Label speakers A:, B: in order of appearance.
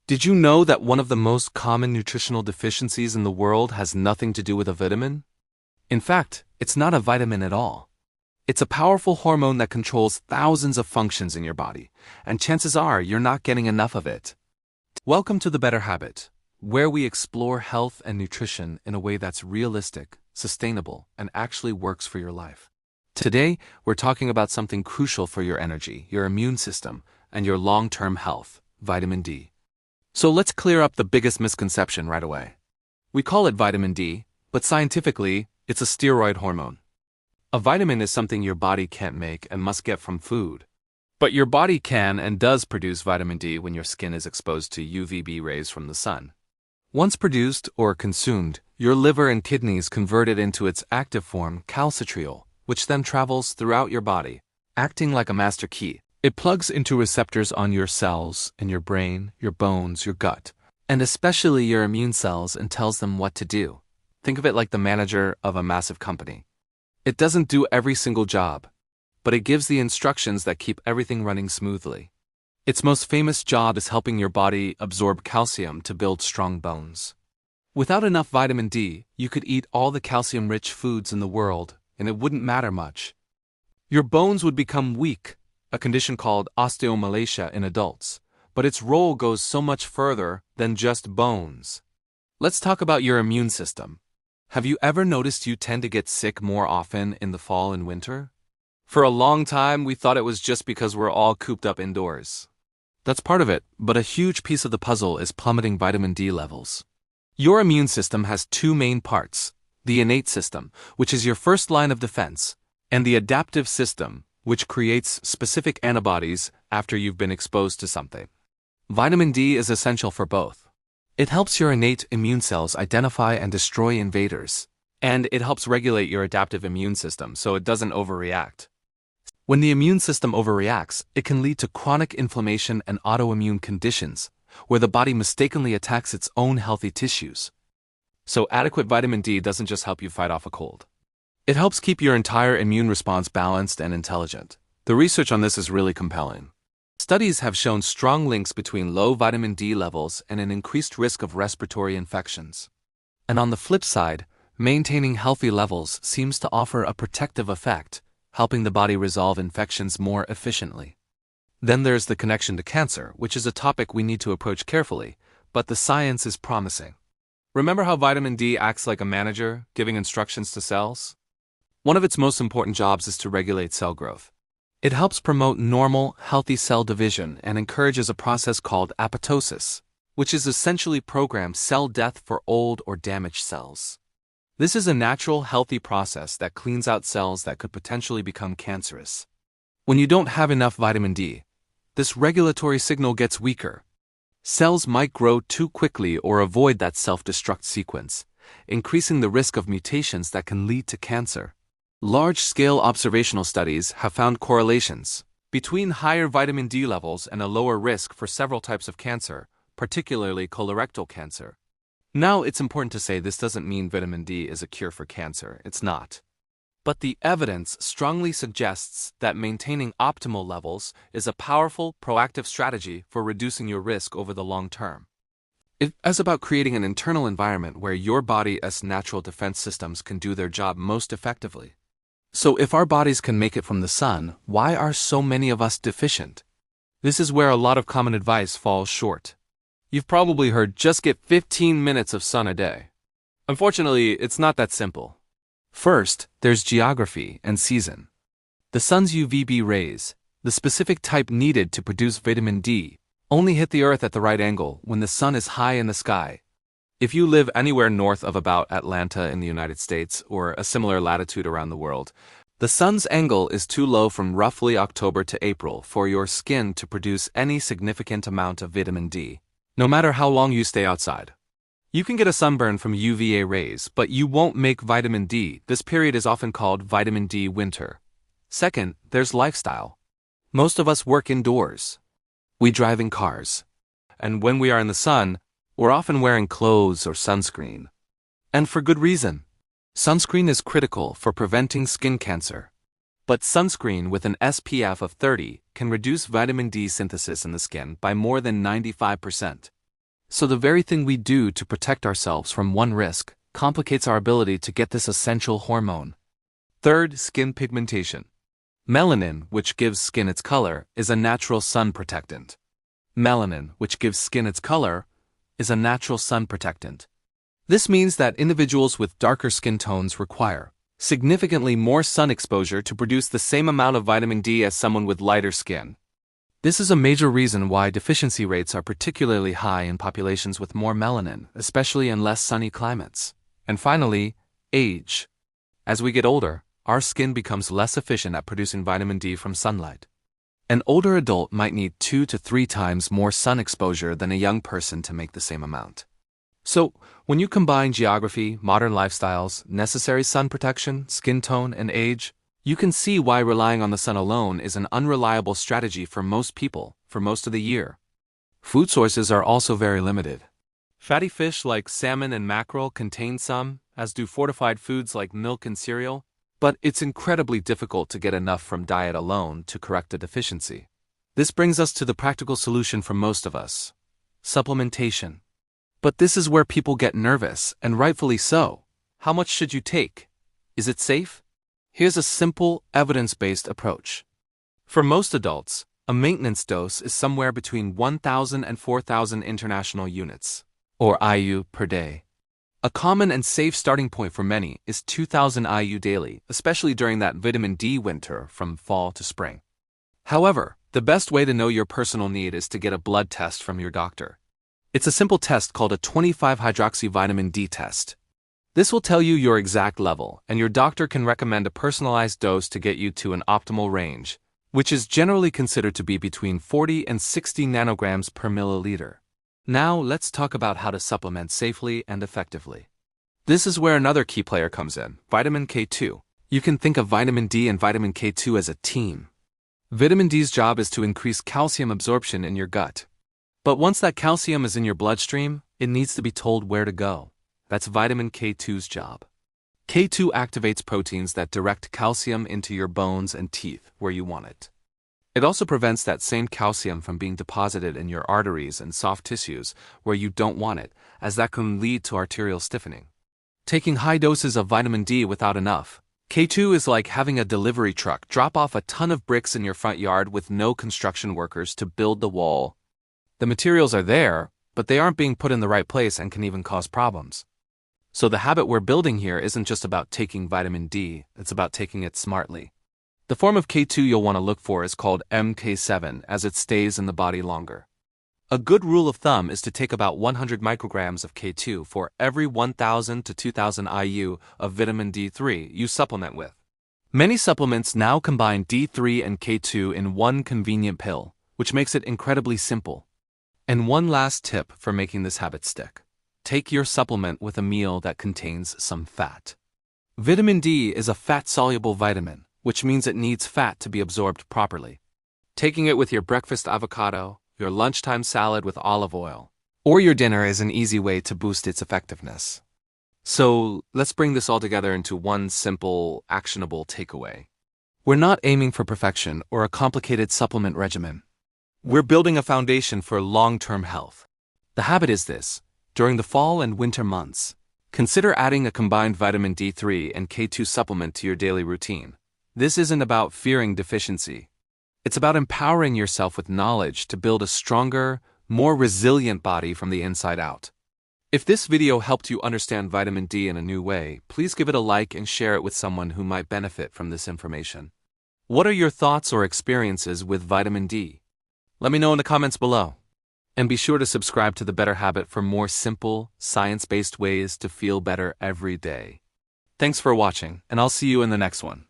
A: Did you know that one of the most common nutritional deficiencies in the world has nothing to do with a vitamin? In fact, it's not a vitamin at all. It's a powerful hormone that controls thousands of functions in your body, and chances are you're not getting enough of it. Welcome to The Better Habit, where we explore health and nutrition in a way that's realistic, sustainable, and actually works for your life. Today, we're talking about something crucial for your energy, your immune system, and your long-term health, vitamin D. So let's clear up the biggest misconception right away. We call it vitamin D, but scientifically, it's a steroid hormone. A vitamin is something your body can't make and must get from food. But your body can and does produce vitamin D when your skin is exposed to UVB rays from the sun. Once produced or consumed, your liver and kidneys convert it into its active form, calcitriol, which then travels throughout your body, acting like a master key. It plugs into receptors on your cells, in your brain, your bones, your gut, and especially your immune cells, and tells them what to do. Think of it like the manager of a massive company. It doesn't do every single job, but it gives the instructions that keep everything running smoothly. Its most famous job is helping your body absorb calcium to build strong bones. Without enough vitamin D, you could eat all the calcium-rich foods in the world, and it wouldn't matter much. Your bones would become weak, a condition called osteomalacia in adults, but its role goes so much further than just bones. Let's talk about your immune system. Have you ever noticed you tend to get sick more often in the fall and winter? For a long time, we thought it was just because we're all cooped up indoors. That's part of it, but a huge piece of the puzzle is plummeting vitamin D levels. Your immune system has two main parts: the innate system, which is your first line of defense, and the adaptive system, which creates specific antibodies after you've been exposed to something. Vitamin D is essential for both. It helps your innate immune cells identify and destroy invaders, and it helps regulate your adaptive immune system so it doesn't overreact. When the immune system overreacts, it can lead to chronic inflammation and autoimmune conditions, where the body mistakenly attacks its own healthy tissues. So adequate vitamin D doesn't just help you fight off a cold. It helps keep your entire immune response balanced and intelligent. The research on this is really compelling. Studies have shown strong links between low vitamin D levels and an increased risk of respiratory infections. And on the flip side, maintaining healthy levels seems to offer a protective effect, helping the body resolve infections more efficiently. Then there's the connection to cancer, which is a topic we need to approach carefully, but the science is promising. Remember how vitamin D acts like a manager, giving instructions to cells? One of its most important jobs is to regulate cell growth. It helps promote normal, healthy cell division and encourages a process called apoptosis, which is essentially programmed cell death for old or damaged cells. This is a natural, healthy process that cleans out cells that could potentially become cancerous. When you don't have enough vitamin D, this regulatory signal gets weaker. Cells might grow too quickly or avoid that self-destruct sequence, increasing the risk of mutations that can lead to cancer. Large-scale observational studies have found correlations between higher vitamin D levels and a lower risk for several types of cancer, particularly colorectal cancer. Now, it's important to say this doesn't mean vitamin D is a cure for cancer. It's not. But the evidence strongly suggests that maintaining optimal levels is a powerful, proactive strategy for reducing your risk over the long term. It's about creating an internal environment where your body's natural defense systems can do their job most effectively. So if our bodies can make it from the sun, why are so many of us deficient? This is where a lot of common advice falls short. You've probably heard, just get 15 minutes of sun a day. Unfortunately, it's not that simple. First, there's geography and season. The sun's UVB rays, the specific type needed to produce vitamin D, only hit the Earth at the right angle when the sun is high in the sky. If you live anywhere north of about Atlanta in the United States or a similar latitude around the world, the sun's angle is too low from roughly October to April for your skin to produce any significant amount of vitamin D, no matter how long you stay outside. You can get a sunburn from UVA rays, but you won't make vitamin D. This period is often called vitamin D winter. Second, there's lifestyle. Most of us work indoors. We drive in cars. And when we are in the sun, we're often wearing clothes or sunscreen. And for good reason. Sunscreen is critical for preventing skin cancer. But sunscreen with an SPF of 30 can reduce vitamin D synthesis in the skin by more than 95%. So the very thing we do to protect ourselves from one risk complicates our ability to get this essential hormone. Third, skin pigmentation. Melanin, which gives skin its color, is a natural sun protectant. Melanin, which gives skin its color, is a natural sun protectant. This means that individuals with darker skin tones require significantly more sun exposure to produce the same amount of vitamin D as someone with lighter skin. This is a major reason why deficiency rates are particularly high in populations with more melanin, especially in less sunny climates. And finally, age. As we get older, our skin becomes less efficient at producing vitamin D from sunlight. An older adult might need 2 to 3 times more sun exposure than a young person to make the same amount. So, when you combine geography, modern lifestyles, necessary sun protection, skin tone, and age, you can see why relying on the sun alone is an unreliable strategy for most people for most of the year. Food sources are also very limited. Fatty fish like salmon and mackerel contain some, as do fortified foods like milk and cereal, but it's incredibly difficult to get enough from diet alone to correct a deficiency. This brings us to the practical solution for most of us: supplementation. But this is where people get nervous, and rightfully so. How much should you take? Is it safe? Here's a simple, evidence-based approach. For most adults, a maintenance dose is somewhere between 1,000 and 4,000 international units, or IU, per day. A common and safe starting point for many is 2,000 IU daily, especially during that vitamin D winter from fall to spring. However, the best way to know your personal need is to get a blood test from your doctor. It's a simple test called a 25-hydroxyvitamin D test. This will tell you your exact level, and your doctor can recommend a personalized dose to get you to an optimal range, which is generally considered to be between 40 and 60 nanograms per milliliter. Now, let's talk about how to supplement safely and effectively. This is where another key player comes in: vitamin K2. You can think of vitamin D and vitamin K2 as a team. Vitamin D's job is to increase calcium absorption in your gut. But once that calcium is in your bloodstream, it needs to be told where to go. That's vitamin K2's job. K2 activates proteins that direct calcium into your bones and teeth where you want it. It also prevents that same calcium from being deposited in your arteries and soft tissues where you don't want it, as that can lead to arterial stiffening. Taking high doses of vitamin D without enough. K2 is like having a delivery truck drop off a ton of bricks in your front yard with no construction workers to build the wall. The materials are there, but they aren't being put in the right place and can even cause problems. So the habit we're building here isn't just about taking vitamin D, it's about taking it smartly. The form of K2 you'll want to look for is called MK7, as it stays in the body longer. A good rule of thumb is to take about 100 micrograms of K2 for every 1,000 to 2,000 IU of vitamin D3 you supplement with. Many supplements now combine D3 and K2 in one convenient pill, which makes it incredibly simple. And one last tip for making this habit stick: take your supplement with a meal that contains some fat. Vitamin D is a fat-soluble vitamin, which means it needs fat to be absorbed properly. Taking it with your breakfast avocado, your lunchtime salad with olive oil, or your dinner is an easy way to boost its effectiveness. So, let's bring this all together into one simple, actionable takeaway. We're not aiming for perfection or a complicated supplement regimen. We're building a foundation for long-term health. The habit is this: during the fall and winter months, consider adding a combined vitamin D3 and K2 supplement to your daily routine. This isn't about fearing deficiency. It's about empowering yourself with knowledge to build a stronger, more resilient body from the inside out. If this video helped you understand vitamin D in a new way, please give it a like and share it with someone who might benefit from this information. What are your thoughts or experiences with vitamin D? Let me know in the comments below. And be sure to subscribe to The Better Habit for more simple, science-based ways to feel better every day. Thanks for watching, and I'll see you in the next one.